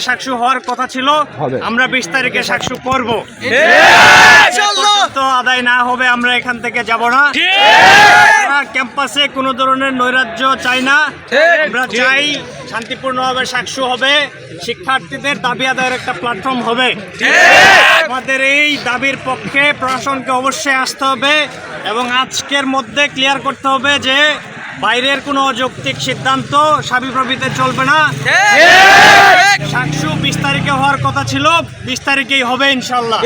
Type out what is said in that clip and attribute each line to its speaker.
Speaker 1: সাকসু হওয়ার কথা ছিল, আমরা 20 তারিখে সাকসু করব। আদায় না হবে আমরা এখান থেকে যাব না। ক্যাম্পাসে কোনো ধরনের নৈরাজ্য চাই না, আমরা চাই শান্তিপূর্ণভাবে সাকসু হবে, শিক্ষার্থীদের দাবি আদায়ের একটা প্ল্যাটফর্ম হবে। আমাদের এই দাবির পক্ষে প্রশাসনকে অবশ্যই আসতে হবে এবং আজকের মধ্যে ক্লিয়ার করতে হবে যে বাইরের কোনো অযৌক্তিক সিদ্ধান্ত সাবিপ্রবিতে চলবে না। সাকসু 20 তারিখে হওয়ার কথা ছিল, 20 তারিখেই হবে ইনশাল্লাহ।